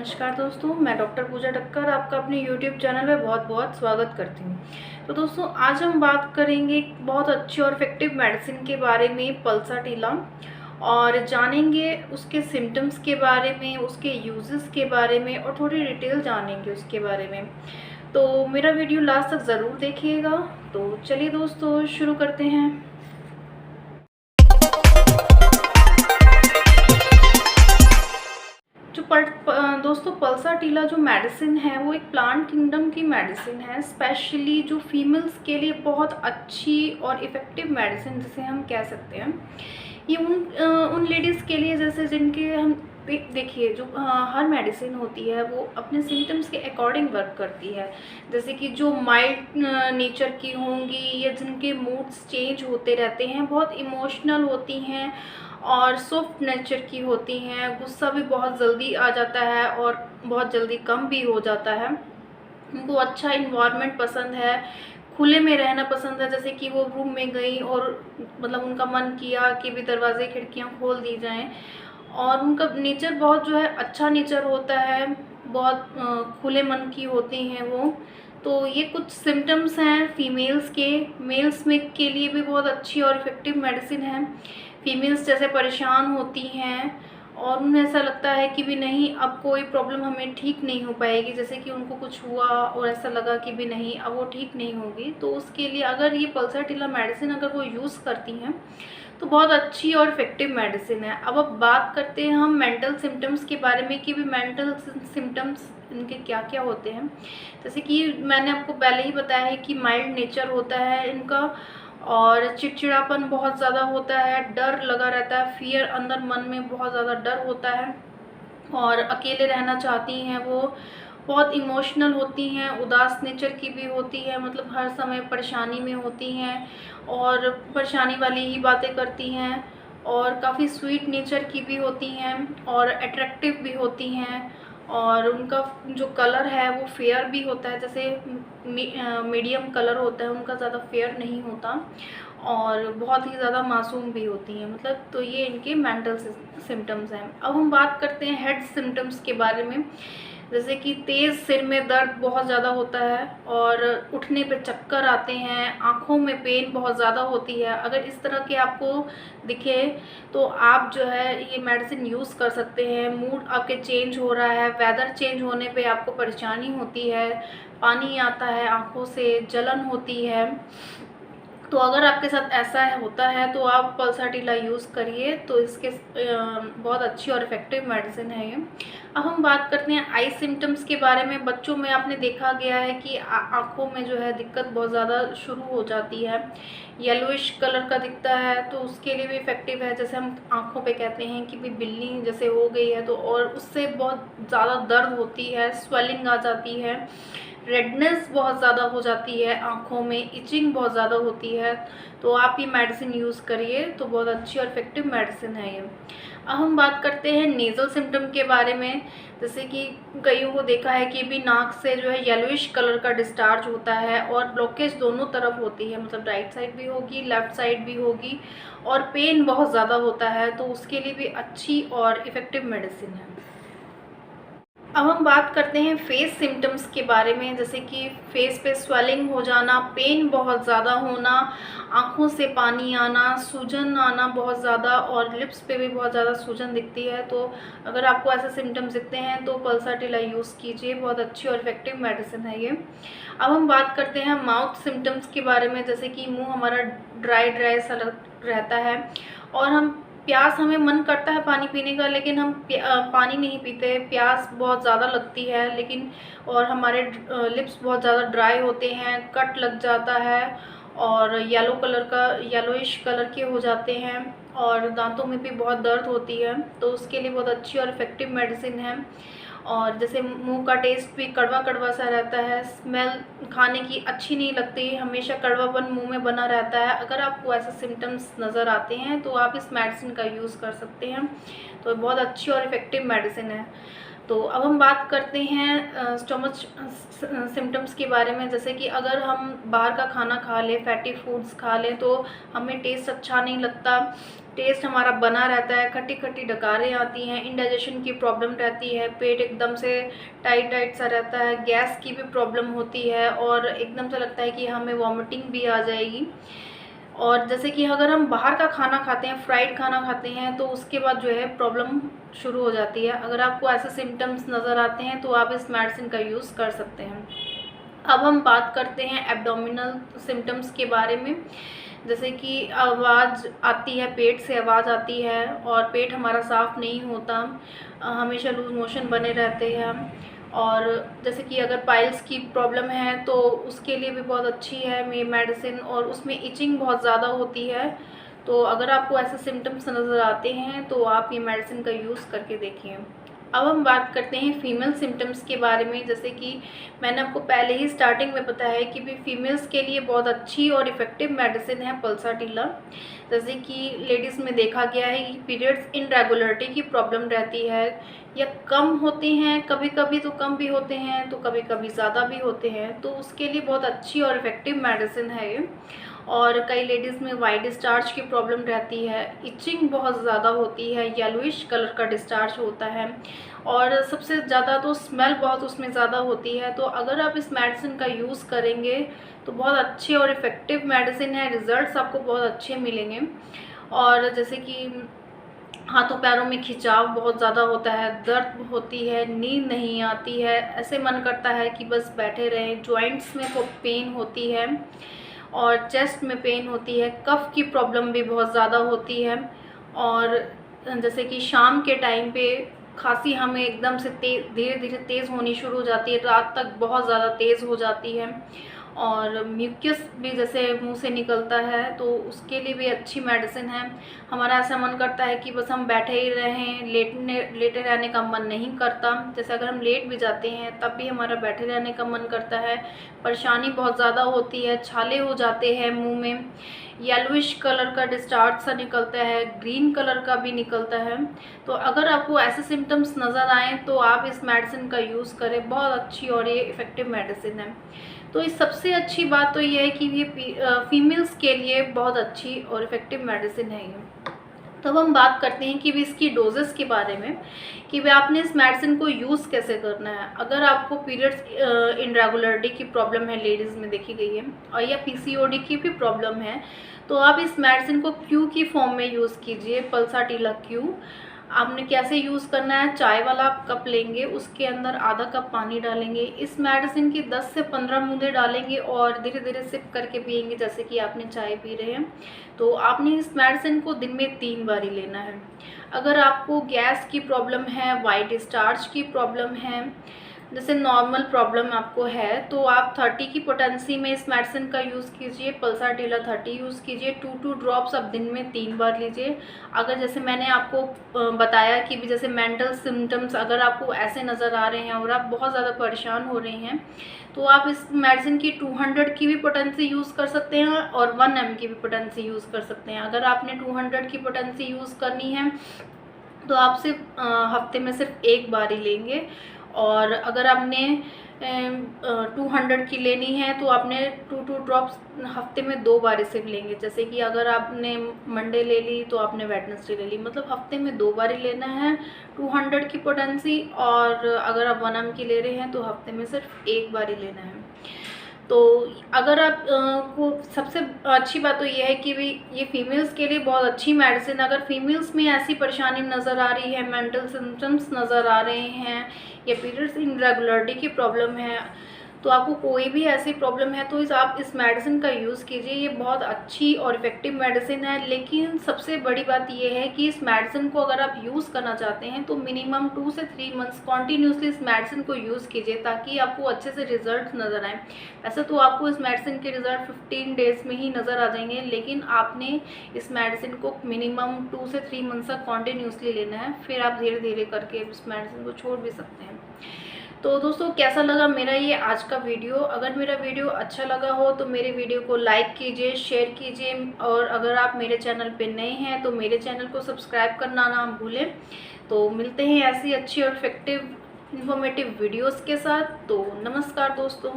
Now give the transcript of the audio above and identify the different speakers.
Speaker 1: नमस्कार दोस्तों, मैं डॉक्टर पूजा टक्कर आपका अपने यूट्यूब चैनल में बहुत बहुत स्वागत करती हूँ। तो दोस्तों, आज हम बात करेंगे एक बहुत अच्छी और इफ़ेक्टिव मेडिसिन के बारे में, पल्साटीला, और जानेंगे उसके सिम्टम्स के बारे में, उसके यूजेस के बारे में और थोड़ी डिटेल जानेंगे उसके बारे में। तो मेरा वीडियो लास्ट तक ज़रूर देखिएगा। तो चलिए दोस्तों, शुरू करते हैं। दोस्तों, पल्साटीला जो मेडिसिन है वो एक प्लांट किंगडम की मेडिसिन है। स्पेशली जो फीमेल्स के लिए बहुत अच्छी और इफ़ेक्टिव मेडिसिन जिसे हम कह सकते हैं। ये उन लेडीज़ के लिए जैसे जिनके हम देखिए, जो हर मेडिसिन होती है वो अपने सिम्टम्स के अकॉर्डिंग वर्क करती है। जैसे कि जो माइल्ड नेचर की होंगी या जिनके मूड्स चेंज होते रहते हैं, बहुत इमोशनल होती हैं और सॉफ्ट नेचर की होती हैं, गुस्सा भी बहुत जल्दी आ जाता है और बहुत जल्दी कम भी हो जाता है। उनको अच्छा इन्वायरमेंट पसंद है, खुले में रहना पसंद है। जैसे कि वो रूम में गई और मतलब उनका मन किया कि भी दरवाजे खिड़कियां खोल दी जाएं, और उनका नेचर बहुत जो है अच्छा नेचर होता है, बहुत खुले मन की होती हैं वो। तो ये कुछ सिम्टम्स हैं फीमेल्स के। मेल्स में के लिए भी बहुत अच्छी और इफ़ेक्टिव मेडिसिन है। फीमेल्स जैसे परेशान होती हैं और उन्हें ऐसा लगता है कि भी नहीं, अब कोई प्रॉब्लम हमें ठीक नहीं हो पाएगी, जैसे कि उनको कुछ हुआ और ऐसा लगा कि भी नहीं, अब वो ठीक नहीं होगी, तो उसके लिए अगर ये पल्साटीला मेडिसिन अगर वो यूज़ करती हैं तो बहुत अच्छी और इफ़ेक्टिव मेडिसिन है। अब बात करते हैं हम मेंटल सिम्टम्स के बारे में कि भी मेंटल सिम्टम्स इनके क्या क्या होते हैं। जैसे कि मैंने आपको पहले ही बताया है कि माइल्ड नेचर होता है इनका, और चिड़चिड़ापन बहुत ज़्यादा होता है, डर लगा रहता है, फियर अंदर मन में बहुत ज़्यादा डर होता है, और अकेले रहना चाहती हैं वो। बहुत इमोशनल होती हैं, उदास नेचर की भी होती है, मतलब हर समय परेशानी में होती हैं और परेशानी वाली ही बातें करती हैं, और काफ़ी स्वीट नेचर की भी होती हैं और अट्रैक्टिव भी होती हैं। और उनका जो कलर है वो फेयर भी होता है, जैसे मीडियम कलर होता है उनका, ज़्यादा फेयर नहीं होता, और बहुत ही ज़्यादा मासूम भी होती हैं, मतलब। तो ये इनके मेंटल सिम्टम्स हैं। अब हम बात करते हैं हेड सिम्टम्स के बारे में। जैसे कि तेज़ सिर में दर्द बहुत ज़्यादा होता है और उठने पे चक्कर आते हैं, आँखों में पेन बहुत ज़्यादा होती है। अगर इस तरह के आपको दिखे तो आप जो है ये मेडिसिन यूज़ कर सकते हैं। मूड आपके चेंज हो रहा है, वेदर चेंज होने पे आपको परेशानी होती है, पानी आता है आँखों से, जलन होती है, तो अगर आपके साथ ऐसा होता है तो आप पल्साटीला यूज़ करिए। तो इसके बहुत अच्छी और इफ़ेक्टिव मेडिसिन है ये। अब हम बात करते हैं आई सिम्टम्स के बारे में। बच्चों में आपने देखा गया है कि आँखों में जो है दिक्कत बहुत ज़्यादा शुरू हो जाती है, येलोइश कलर का दिखता है, तो उसके लिए भी इफ़ेक्टिव है। जैसे हम आँखों पे कहते हैं कि भी बिल्ली जैसे हो गई है, तो और उससे बहुत ज़्यादा दर्द होती है, स्वेलिंग आ जाती है, रेडनेस बहुत ज़्यादा हो जाती है आँखों में, इचिंग बहुत ज़्यादा होती है, तो आप ये मेडिसिन यूज़ करिए। तो बहुत अच्छी और इफ़ेक्टिव मेडिसिन है ये। अब हम बात करते हैं नेज़ल सिम्टम के बारे में। जैसे कि कईयों को देखा है कि भी नाक से जो है येलोइश कलर का डिस्चार्ज होता है और ब्लॉकेज दोनों तरफ होती है, मतलब राइट साइड भी होगी, लेफ़्ट साइड भी होगी, और पेन बहुत ज़्यादा होता है, तो उसके लिए भी अच्छी और इफ़ेक्टिव मेडिसिन है। अब हम बात करते हैं फेस सिम्टम्स के बारे में। जैसे कि फेस पे स्वेलिंग हो जाना, पेन बहुत ज़्यादा होना, आँखों से पानी आना, सूजन आना बहुत ज़्यादा, और लिप्स पे भी बहुत ज़्यादा सूजन दिखती है। तो अगर आपको ऐसे सिम्टम्स दिखते हैं तो पल्साटीला यूज़ कीजिए, बहुत अच्छी और इफ़ेक्टिव मेडिसिन है ये। अब हम बात करते हैं माउथ सिम्टम्स के बारे में। जैसे कि मुँह हमारा ड्राई ड्राई सा रहता है और प्यास, हमें मन करता है पानी पीने का, लेकिन हम पानी नहीं पीते, प्यास बहुत ज़्यादा लगती है, लेकिन और हमारे लिप्स बहुत ज़्यादा ड्राई होते हैं, कट लग जाता है, और येलो कलर का, येलोइश कलर के हो जाते हैं, और दांतों में भी बहुत दर्द होती है। तो उसके लिए बहुत अच्छी और इफ़ेक्टिव मेडिसिन है। और जैसे मुंह का टेस्ट भी कड़वा कड़वा सा रहता है, स्मेल खाने की अच्छी नहीं लगती, हमेशा कड़वापन मुंह में बना रहता है। अगर आपको ऐसे सिम्टम्स नज़र आते हैं तो आप इस मेडिसिन का यूज़ कर सकते हैं। तो बहुत अच्छी और इफ़ेक्टिव मेडिसिन है। तो अब हम बात करते हैं स्टमच सिम्टम्स के बारे में। जैसे कि अगर हम बाहर का खाना खा लें, फैटी फूड्स खा लें, तो हमें टेस्ट अच्छा नहीं लगता, टेस्ट हमारा बना रहता है, खट्टी खट्टी डकारें आती हैं, इंडाइजेशन की प्रॉब्लम रहती है, पेट एकदम से टाइट टाइट सा रहता है, गैस की भी प्रॉब्लम होती है और एकदम से लगता है कि हमें वॉमिटिंग भी आ जाएगी। और जैसे कि अगर हम बाहर का खाना खाते हैं, फ्राइड खाना खाते हैं, तो उसके बाद जो है प्रॉब्लम शुरू हो जाती है। अगर आपको ऐसे सिम्टम्स नज़र आते हैं तो आप इस मेडिसिन का यूज़ कर सकते हैं। अब हम बात करते हैं एब्डोमिनल सिम्टम्स के बारे में। जैसे कि आवाज़ आती है, पेट से आवाज़ आती है और पेट हमारा साफ़ नहीं होता, हमेशा लूज़ मोशन बने रहते हैं। और जैसे कि अगर पाइल्स की प्रॉब्लम है तो उसके लिए भी बहुत अच्छी है ये मेडिसिन, और उसमें इचिंग बहुत ज़्यादा होती है। तो अगर आपको ऐसे सिम्टम्स नज़र आते हैं तो आप ये मेडिसिन का यूज़ करके देखिए। अब हम बात करते हैं फीमेल सिम्टम्स के बारे में। जैसे कि मैंने आपको पहले ही स्टार्टिंग में बताया है कि भी फीमेल्स के लिए बहुत अच्छी और इफ़ेक्टिव मेडिसिन है पल्साटिला। जैसे कि लेडीज़ में देखा गया है कि पीरियड्स इनरेगुलरिटी की प्रॉब्लम रहती है या कम होते हैं, कभी कभी तो कम भी होते हैं, तो कभी कभी ज़्यादा भी होते हैं, तो उसके लिए बहुत अच्छी और इफ़ेक्टिव मेडिसिन है ये। और कई लेडीज़ में वाइट डिस्चार्ज की प्रॉब्लम रहती है, इचिंग बहुत ज़्यादा होती है, येलोइश कलर का डिस्चार्ज होता है और सबसे ज़्यादा तो स्मेल बहुत उसमें ज़्यादा होती है। तो अगर आप इस मेडिसिन का यूज़ करेंगे तो बहुत अच्छे और इफ़ेक्टिव मेडिसिन है, रिज़ल्ट्स आपको बहुत अच्छे मिलेंगे। और जैसे कि हाथों पैरों में खिंचाव बहुत ज़्यादा होता है, दर्द होती है, नींद नहीं आती है, ऐसे मन करता है कि बस बैठे रहें, जॉइंट्स में को पेन होती है और चेस्ट में पेन होती है, कफ़ की प्रॉब्लम भी बहुत ज़्यादा होती है। और जैसे कि शाम के टाइम पे खांसी हमें एकदम से धीरे धीरे तेज़ होनी शुरू हो जाती है, रात तक बहुत ज़्यादा तेज़ हो जाती है। और म्यूकस भी जैसे मुंह से निकलता है, तो उसके लिए भी अच्छी मेडिसिन है। हमारा ऐसा मन करता है कि बस हम बैठे ही रहें, लेटे रहने का मन नहीं करता। जैसे अगर हम लेट भी जाते हैं तब भी हमारा बैठे रहने का मन करता है, परेशानी बहुत ज़्यादा होती है, छाले हो जाते हैं मुंह में, येलोइश कलर का डिस्चार्ज सा निकलता है, ग्रीन कलर का भी निकलता है। तो अगर आपको ऐसे सिम्टम्स नज़र आएँ तो आप इस मेडिसिन का यूज़ करें, बहुत अच्छी और ये इफ़ेक्टिव मेडिसिन है। तो इस सबसे अच्छी बात तो ये है कि ये फीमेल्स के लिए बहुत अच्छी और इफ़ेक्टिव मेडिसिन है ये। तब हम बात करते हैं कि भी इसकी डोजेस के बारे में, कि भी आपने इस मेडिसिन को यूज़ कैसे करना है। अगर आपको पीरियड्स इनरेगुलरिटी की प्रॉब्लम है, लेडीज़ में देखी गई है, और या पीसीओडी की भी प्रॉब्लम है, तो आप इस मेडिसिन को क्यू की फॉर्म में यूज़ कीजिए, पल्साटिला क्यू। आपने कैसे यूज़ करना है, चाय वाला आप कप लेंगे, उसके अंदर आधा कप पानी डालेंगे, इस मेडिसिन की 10 से 15 बूंदें डालेंगे और धीरे धीरे सिप करके पिएंगे, जैसे कि आपने चाय पी रहे हैं। तो आपने इस मेडिसिन को दिन में 3 बार ही लेना है। अगर आपको गैस की प्रॉब्लम है, वाइट डिस्चार्ज की प्रॉब्लम है, जैसे नॉर्मल प्रॉब्लम आपको है, तो आप 30 की पोटेंसी में इस मेडिसिन का यूज़ कीजिए, पल्साटिला 30 यूज़ कीजिए, 2 ड्रॉप्स आप दिन में 3 बार लीजिए। अगर जैसे मैंने आपको बताया कि भी जैसे मेंटल सिम्टम्स अगर आपको ऐसे नज़र आ रहे हैं और आप बहुत ज़्यादा परेशान हो रहे हैं, तो आप इस मेडिसिन की 200 की भी पोटेंसी यूज़ कर सकते हैं और 1 mg की भी पोटेंसी यूज़ कर सकते हैं। अगर आपने 200 की पोटेंसी यूज़ करनी है तो आप सिर्फ हफ्ते में सिर्फ 1 बार ही लेंगे, और अगर आपने 200 की लेनी है तो आपने 2 ड्रॉप्स हफ्ते में 2 बार सिर्फ लेंगे। जैसे कि अगर आपने मंडे ले ली तो आपने वेडनेसडे ले ली, मतलब हफ्ते में 2 बार ही लेना है 200 की पोटेंसी। और अगर आप 1 mg की ले रहे हैं तो हफ्ते में सिर्फ 1 बार ही लेना है। तो अगर आप को सबसे अच्छी बात तो ये है कि भी ये फीमेल्स के लिए बहुत अच्छी मेडिसिन। अगर फीमेल्स में ऐसी परेशानी नज़र आ रही है, मेंटल सिम्टम्स नज़र आ रहे हैं या पीरियड्स इरेगुलरिटी की प्रॉब्लम है, तो आपको कोई भी ऐसी प्रॉब्लम है, तो आप इस मेडिसिन का यूज़ कीजिए। ये बहुत अच्छी और इफ़ेक्टिव मेडिसिन है। लेकिन सबसे बड़ी बात ये है कि इस मेडिसिन को अगर आप यूज़ करना चाहते हैं तो मिनिमम 2 से 3 मंथ्स कॉन्टीन्यूसली इस मेडिसिन को यूज़ कीजिए, ताकि आपको अच्छे से रिजल्ट नज़र आए। वैसे तो आपको इस मेडिसिन के रिजल्ट 15 डेज़ में ही नज़र आ जाएंगे, लेकिन आपने इस मेडिसिन को मिनिमम 2 से 3 मंथ्स तक कॉन्टीन्यूसली लेना है, फिर आप धीरे धीरे करके इस मेडिसिन को छोड़ भी सकते हैं। तो दोस्तों, कैसा लगा मेरा ये आज का वीडियो? अगर मेरा वीडियो अच्छा लगा हो तो मेरे वीडियो को लाइक कीजिए, शेयर कीजिए, और अगर आप मेरे चैनल पे नए हैं तो मेरे चैनल को सब्सक्राइब करना ना भूलें। तो मिलते हैं ऐसी अच्छी और इफेक्टिव इन्फॉर्मेटिव वीडियोस के साथ। तो नमस्कार दोस्तों।